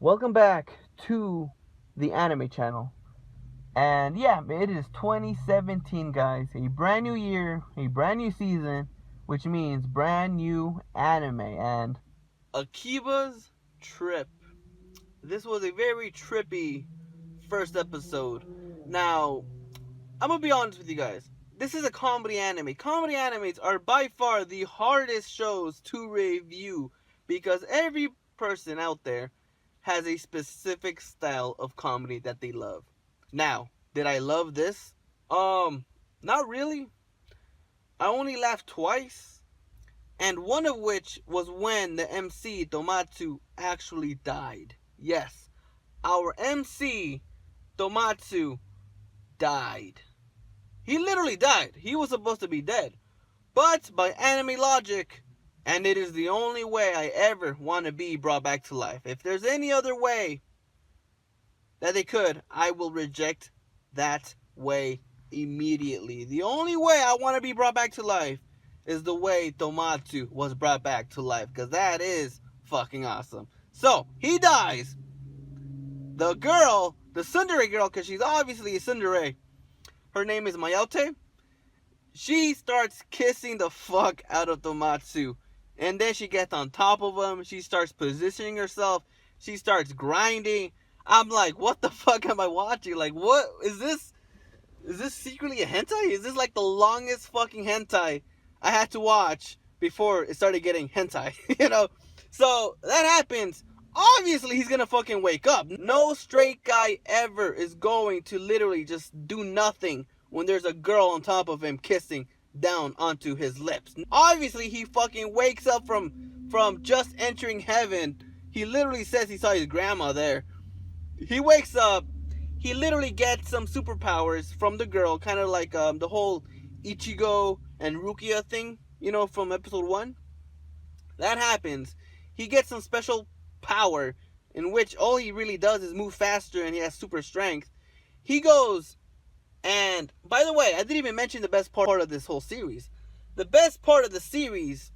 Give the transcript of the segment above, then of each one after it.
Welcome back to the anime channel. And yeah, it is 2017, guys. A brand new year, a brand new season, which means brand new anime. And Akiba's Trip. This was a very trippy first episode. Now, I'm gonna be honest with you guys. This is a comedy anime. Comedy animes are by far the hardest shows to review because every person out there has a specific style of comedy that they love. Now, did I love this? Not really. I only laughed twice, and one of which was when the MC Tamotsu actually died. Yes, our MC Tamotsu died. He literally died. He was supposed to be dead. But by anime logic, and it is the only way I ever want to be brought back to life. If there's any other way that they could, I will reject that way immediately. The only way I want to be brought back to life is the way Tamotsu was brought back to life, because that is fucking awesome. So, he dies. The girl, the tsundere girl, because she's obviously a tsundere, her name is Mayoka. She starts kissing the fuck out of Tamotsu. And then she gets on top of him. She starts positioning herself. She starts grinding. I'm like, what the fuck am I watching? Like, what is this? Is this secretly a hentai? Is this like the longest fucking hentai I had to watch before it started getting hentai? So that happens. Obviously, he's gonna fucking wake up. No straight guy ever is going to literally just do nothing when there's a girl on top of him kissing down onto his lips. Obviously, he fucking wakes up from just entering heaven. He literally says he saw his grandma there. He wakes up. He literally gets some superpowers from the girl, kind of like the whole Ichigo and Rukia thing, from episode 1. That happens. He gets some special power in which all he really does is move faster and he has super strength. He goes, and by the way, I didn't even mention the best part of this whole series. The best part of the series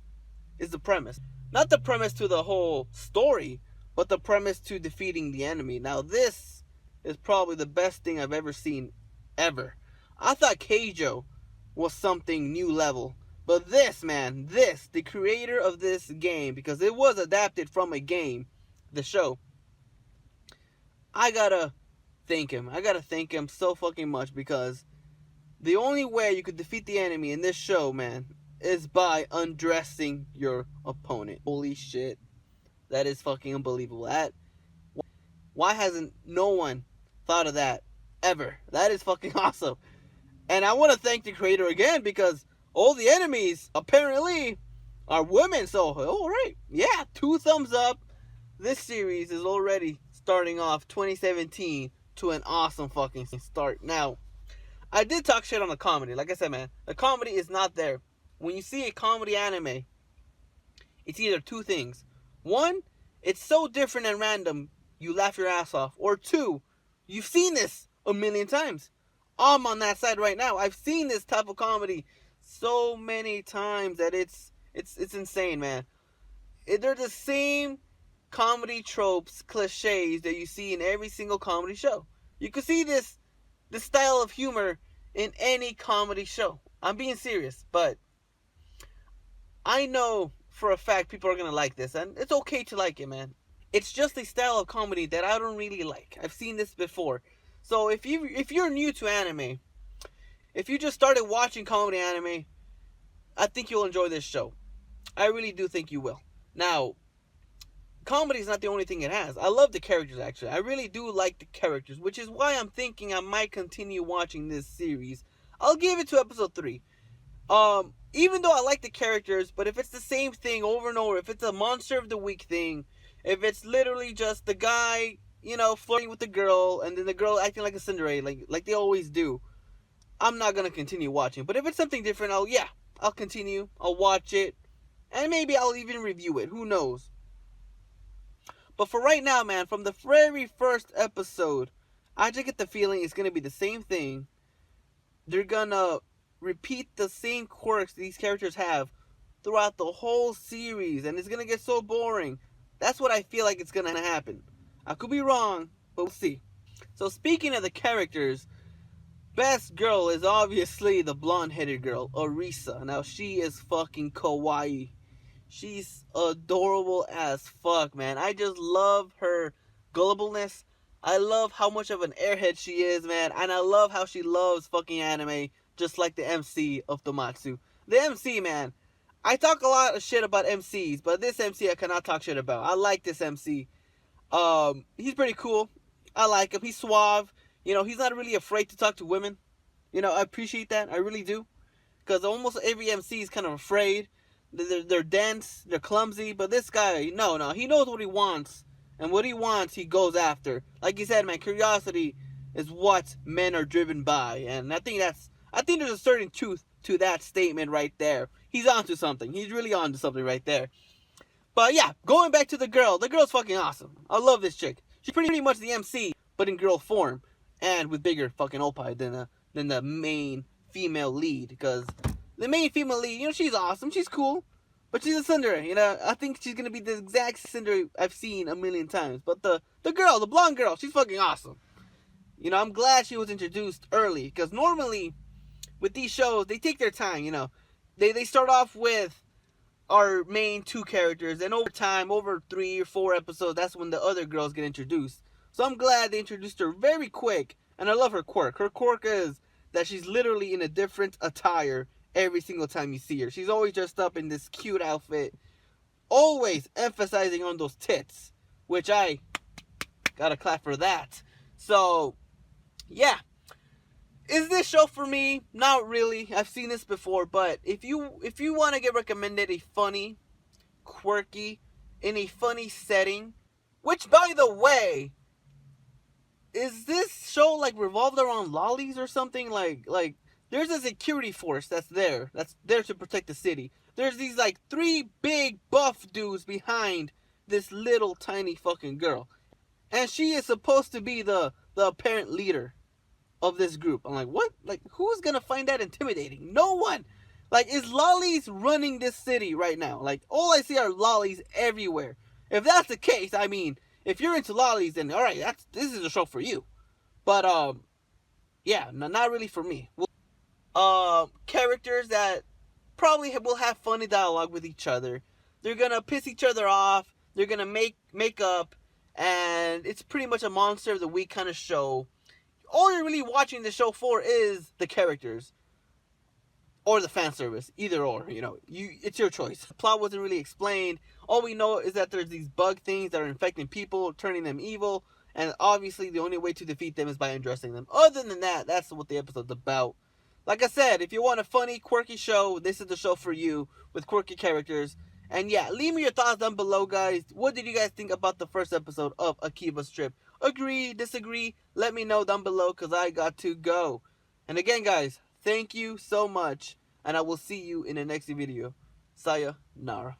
is the premise. Not the premise to the whole story, but the premise to defeating the enemy. Now this is probably the best thing I've ever seen, ever. I thought Keijo was something new level. But this, man, the creator of this game, because it was adapted from a game, the show, I gotta thank him. I gotta thank him so fucking much, because the only way you could defeat the enemy in this show, man, is by undressing your opponent. Holy shit. That is fucking unbelievable. Why hasn't no one thought of that ever? That is fucking awesome. And I want to thank the creator again, because all the enemies apparently are women. So, alright. Yeah, 2 thumbs up. This series is already starting off 2017 to an awesome fucking start. Now, I did talk shit on the comedy. Like I said, man, the comedy is not there. When you see a comedy anime, it's either 2 things. 1, it's so different and random, you laugh your ass off. Or 2, you've seen this a million times. I'm on that side right now. I've seen this type of comedy so many times that it's insane, man. They're the same comedy tropes, cliches that you see in every single comedy show. You can see this style of humor in any comedy show. I'm being serious, but I know for a fact people are gonna like this, and it's okay to like it, man. It's just a style of comedy that I don't really like. I've seen this before. So if you're new to anime, if you just started watching comedy anime, I think you'll enjoy this show. I really do think you will. Now, comedy is not the only thing it has. I love the characters, actually. I really do like the characters, which is why I'm thinking I might continue watching this series. I'll give it to episode 3. Even though I like the characters, but if it's the same thing over and over, if it's a monster of the week thing, if it's literally just the guy, flirting with the girl, and then the girl acting like a tsundere, like they always do, I'm not gonna continue watching. But if it's something different, I'll continue. I'll watch it, and maybe I'll even review it. Who knows? But for right now, man, from the very first episode, I just get the feeling it's gonna be the same thing. They're gonna repeat the same quirks these characters have throughout the whole series, and it's gonna get so boring. That's what I feel like it's gonna happen. I could be wrong, but we'll see. So speaking of the characters, best girl is obviously the blonde-headed girl, Arisa. Now she is fucking kawaii. She's adorable as fuck, man. I just love her gullibleness. I love how much of an airhead she is, man. And I love how she loves fucking anime, just like the MC of Tamotsu. The MC, man. I talk a lot of shit about MCs, but this MC I cannot talk shit about. I like this MC. He's pretty cool. I like him. He's suave. You know, he's not really afraid to talk to women. You know, I appreciate that. I really do. Because almost every MC is kind of afraid. They're dense, they're clumsy, but this guy, no, he knows what he wants, and what he wants, he goes after. Like you said, man, curiosity is what men are driven by, and I think there's a certain truth to that statement right there. He's onto something. He's really onto something right there. But yeah, going back to the girl's fucking awesome. I love this chick. She's pretty much the MC, but in girl form, and with bigger fucking opie than the main female lead, because the main female lead, you know, she's awesome, she's cool, but she's a tsundere, you know. I think she's gonna be the exact tsundere I've seen a million times. But the blonde girl, she's fucking awesome. You know, I'm glad she was introduced early, because normally with these shows, they take their time, you know. They start off with our main two characters, and over time, over 3 or 4 episodes, that's when the other girls get introduced. So I'm glad they introduced her very quick, and I love her quirk. Her quirk is that she's literally in a different attire every single time you see her. She's always dressed up in this cute outfit, always emphasizing on those tits, which I gotta clap for that. So, yeah. Is this show for me? Not really. I've seen this before, but if you want to get recommended a funny, quirky, in a funny setting, which, by the way, is this show like revolved around lollies or something? Like there's a security force that's there to protect the city. There's these like 3 big buff dudes behind this little tiny fucking girl, and she is supposed to be the apparent leader of this group. I'm like, what? Like, who's gonna find that intimidating? No one. Like, is lollies running this city right now? Like, all I see are lollies everywhere. If that's the case, I mean, if you're into lollies, then alright, this is a show for you. But yeah, not really for me. Characters that probably will have funny dialogue with each other. They're gonna piss each other off. They're gonna make up, and it's pretty much a monster of the week kind of show. All you're really watching the show for is the characters or the fan service, either or. You know, it's your choice. The plot wasn't really explained. All we know is that there's these bug things that are infecting people, turning them evil, and obviously the only way to defeat them is by undressing them. Other than that, that's what the episode's about. Like I said, if you want a funny, quirky show, this is the show for you, with quirky characters. And yeah, leave me your thoughts down below, guys. What did you guys think about the first episode of Akiba's Trip? Agree, disagree? Let me know down below, because I got to go. And again, guys, thank you so much, and I will see you in the next video. Sayonara.